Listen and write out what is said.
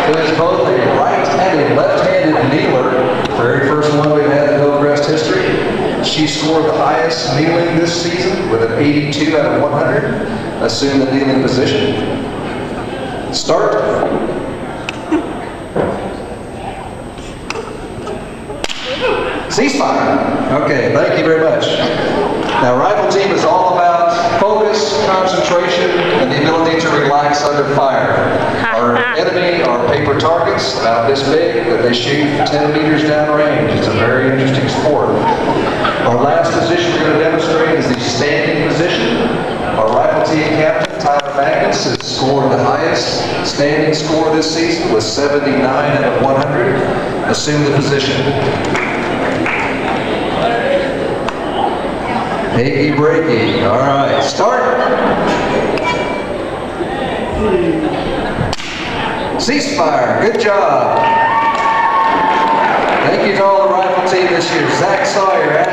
who is both a right and a left-handed kneeler. Very first one we've had in Hillcrest history. She scored the highest kneeling this season with an 82 out of 100. Assume the kneeling position. Start. Ceasefire. Okay, thank you very much. Now, rifle team is all about focus, concentration, and the ability to relax under fire. Our enemy are paper targets about this big that they shoot 10 meters downrange. It's a very interesting sport. Our last position we're going to demonstrate is the standing position. Our rifle team captain, Tyler Magnus, has scored the highest standing score this season with 79 out of 100. Assume the position. Achy breaky. All right, start. Ceasefire. Good job. Thank you to all the rifle team this year. Zach Sawyer.